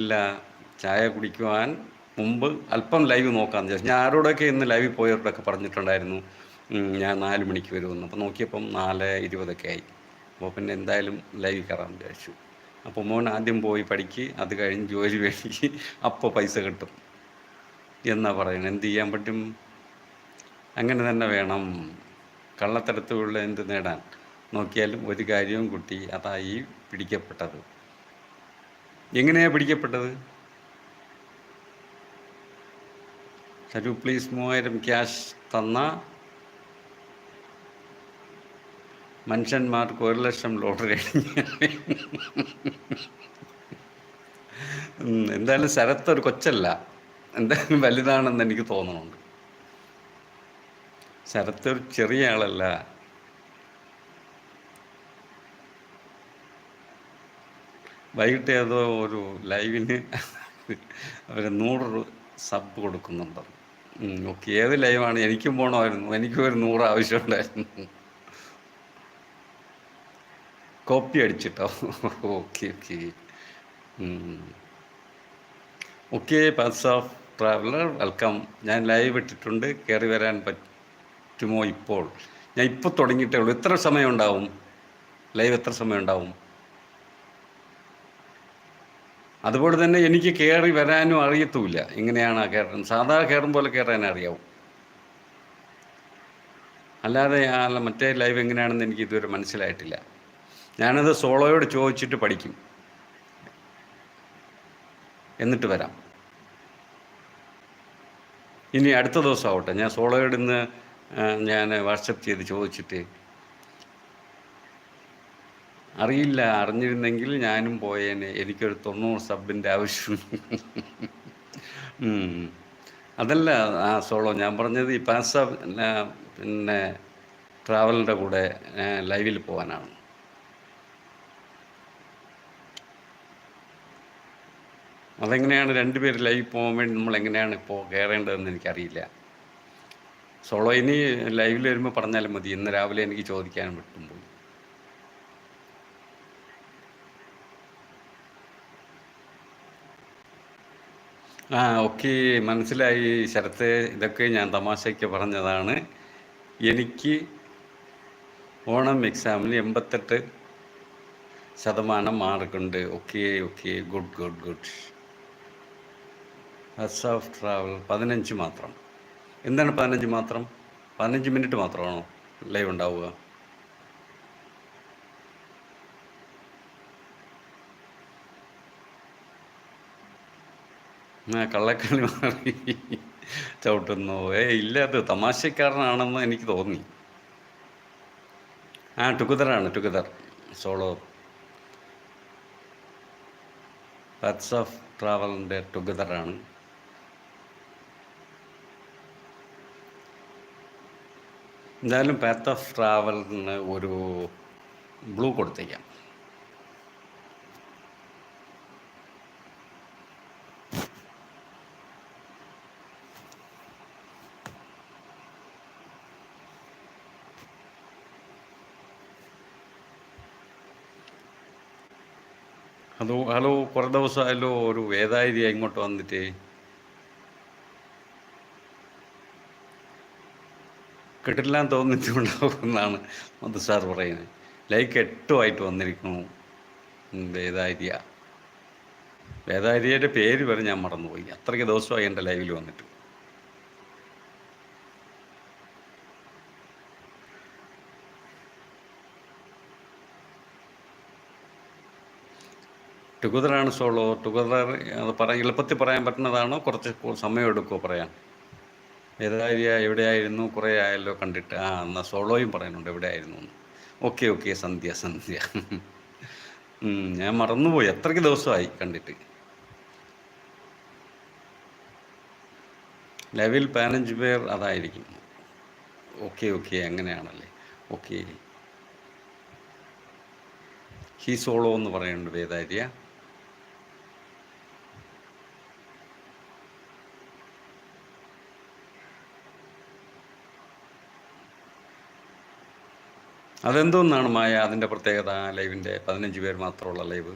ഇല്ല, ചായ കുടിക്കുവാൻ മുമ്പ് അല്പം ലൈവ് നോക്കാമെന്ന് വിചാരിച്ചു. ഞാൻ ആരോടൊക്കെ ഇന്ന് ലൈവിൽ പോയവരോടൊക്കെ പറഞ്ഞിട്ടുണ്ടായിരുന്നു ഞാൻ 4 മണിക്ക് വരുമെന്ന്. അപ്പോൾ നോക്കിയപ്പം 4:20 ആയി. അപ്പോൾ പിന്നെ എന്തായാലും ലൈവിൽ കയറാമെന്ന് വിചാരിച്ചു. അപ്പോൾ മോൻ ആദ്യം പോയി പഠിക്ക്, അത് കഴിഞ്ഞ് ജോലി മേടിക്ക്, അപ്പോൾ പൈസ കിട്ടും എന്നാ പറയുന്നത്. എന്ത് ചെയ്യാൻ പറ്റും? അങ്ങനെ തന്നെ വേണം. കള്ളത്തരത്തിലുള്ള എന്ത് നേടാൻ നോക്കിയാലും ഒരു കാര്യവും കുട്ടി അതായി പിടിക്കപ്പെട്ടത്. എങ്ങനെയാണ് പിടിക്കപ്പെട്ടത്? സരു പ്ലീസ് 3000 ക്യാഷ് തന്ന മനുഷ്യന്മാർക്ക് 1,00,000 ലോട്ടറി. എന്തായാലും ശരത്ത് ഒരു കൊച്ചല്ല, എന്തായാലും വലുതാണെന്ന് എനിക്ക് തോന്നുന്നുണ്ട്. ശരത്ത് ഒരു ചെറിയ ആളല്ല. വൈകിട്ട് ഏതോ ഒരു ലൈവിന് അവർ 100 സബ് കൊടുക്കുന്നുണ്ട്. ഓക്കെ, ഏത് ലൈവാണ്? എനിക്കും പോകണമായിരുന്നു, എനിക്കും ഒരു 100 ആവശ്യമുണ്ടായിരുന്നു. കോപ്പി അടിച്ചിട്ടോ? Okay okay okay. Paths of traveller welcome. ഞാൻ ലൈവ് ഇട്ടിട്ടുണ്ട്, കയറി വരാൻ പറ്റുമോ? ഇപ്പോൾ ഞാൻ ഇപ്പോൾ തുടങ്ങിയിട്ടേ ഉള്ളൂ. എത്ര സമയം ഉണ്ടാവും ലൈവ്? എത്ര സമയം ഉണ്ടാവും? അതുപോലെ തന്നെ എനിക്ക് കയറി വരാനും അറിയത്തുമില്ല. എങ്ങനെയാണ് കയറാൻ? സാധാ കയറും പോലെ കയറാൻ അറിയാവും, അല്ലാതെ മറ്റേ ലൈവ് എങ്ങനെയാണെന്ന് എനിക്ക് ഇതുവരെ മനസ്സിലായിട്ടില്ല. ഞാനത് സോളോയോട് ചോദിച്ചിട്ട് പഠിക്കും, എന്നിട്ട് വരാം. ഇനി അടുത്ത ദിവസം ആവട്ടെ, ഞാൻ സോളോയോട് ഇന്ന് ഞാൻ വാട്സപ്പ് ചെയ്ത് ചോദിച്ചിട്ട്. അറിയില്ല, അറിഞ്ഞിരുന്നെങ്കിൽ ഞാനും പോയേനെ. എനിക്കൊരു 90 സബിൻ്റെ ആവശ്യം. അതല്ല സോളോ, ഞാൻ പറഞ്ഞത് ഈ പാസ പിന്നെ ട്രാവലിൻ്റെ കൂടെ ലൈവിൽ പോകാനാണ്. അതെങ്ങനെയാണ് 2 പേര് ലൈവ് പോകാൻ വേണ്ടി നമ്മൾ എങ്ങനെയാണ് ഇപ്പോൾ കയറേണ്ടതെന്ന് എനിക്കറിയില്ല. സോളോ ഇനി ലൈവിൽ വരുമ്പോൾ പറഞ്ഞാലും മതി. ഇന്ന് രാവിലെ എനിക്ക് ചോദിക്കാനും വിട്ടുമ്പോൾ. ഓക്കെ, മനസ്സിലായി ശരത്ത്. ഇതൊക്കെ ഞാൻ തമാശയ്ക്ക് പറഞ്ഞതാണ്. എനിക്ക് ഓണം എക്സാമിന് 88% മാർക്കുണ്ട്. Okay okay, good good good. Paths of travel 15 മാത്രം. എന്താണ് 15 മാത്രം? 15 മിനിറ്റ് മാത്രമാണോ ലൈവ് ഉണ്ടാവുക? കള്ളക്കളി മാറി ചവിട്ടുന്നു. ഇല്ല, അത് തമാശക്കാരനാണെന്ന് എനിക്ക് തോന്നി. ടുഗദറാണ്, ടുഗദർ സോളോ. പാത്സ് ഓഫ് ട്രാവലിൻ്റെ ടുഗദറാണ്. എന്തായാലും പാത്ത് ഓഫ് ട്രാവലിന് ഒരു ബ്ലൂ കൊടുത്തേക്കാം. ഹലോ, കുറേ ദിവസമായല്ലോ ഒരു വേദായിരി ഇങ്ങോട്ട് വന്നിട്ട്. കിട്ടില്ലാൻ തോന്നിയിട്ടുണ്ടാവുമെന്നാണ് മധു സാർ പറയുന്നത്. ലൈക്ക് 8 വന്നിരിക്കണു. വേദാരിയ, വേദാരിയയുടെ പേര് വരെ ഞാൻ മറന്നുപോയി. അത്രയ്ക്ക് ദിവസമായി എൻ്റെ ലൈവിൽ വന്നിട്ട്. ടുഗദറാണ് സോളോ. ടുഗദർ അത് എളുപ്പത്തിൽ പറയാൻ പറ്റുന്നതാണോ? കുറച്ച് സമയം എടുക്കുമോ പറയാൻ? വേദാരിയ എവിടെയായിരുന്നു? കുറേ ആയല്ലോ കണ്ടിട്ട്. എന്നാൽ സോളോയും പറയുന്നുണ്ട് എവിടെയായിരുന്നു എന്ന്. ഓക്കെ ഓക്കെ, സന്ധ്യ സന്ധ്യ. ഞാൻ മറന്നുപോയി, അത്രയ്ക്ക് ദിവസമായി കണ്ടിട്ട്. ലൈവിൽ 15 പേർ അതായിരിക്കും. ഓക്കെ ഓക്കെ, അങ്ങനെയാണല്ലേ. ഓക്കെ, ഹീ സോളോ എന്ന് പറയുന്നുണ്ട് വേദാരിയ. അതെന്തോന്നാണ് മായ അതിൻ്റെ പ്രത്യേകത? ലൈവിൻ്റെ 15 പേർ മാത്രമുള്ള ലൈവ്.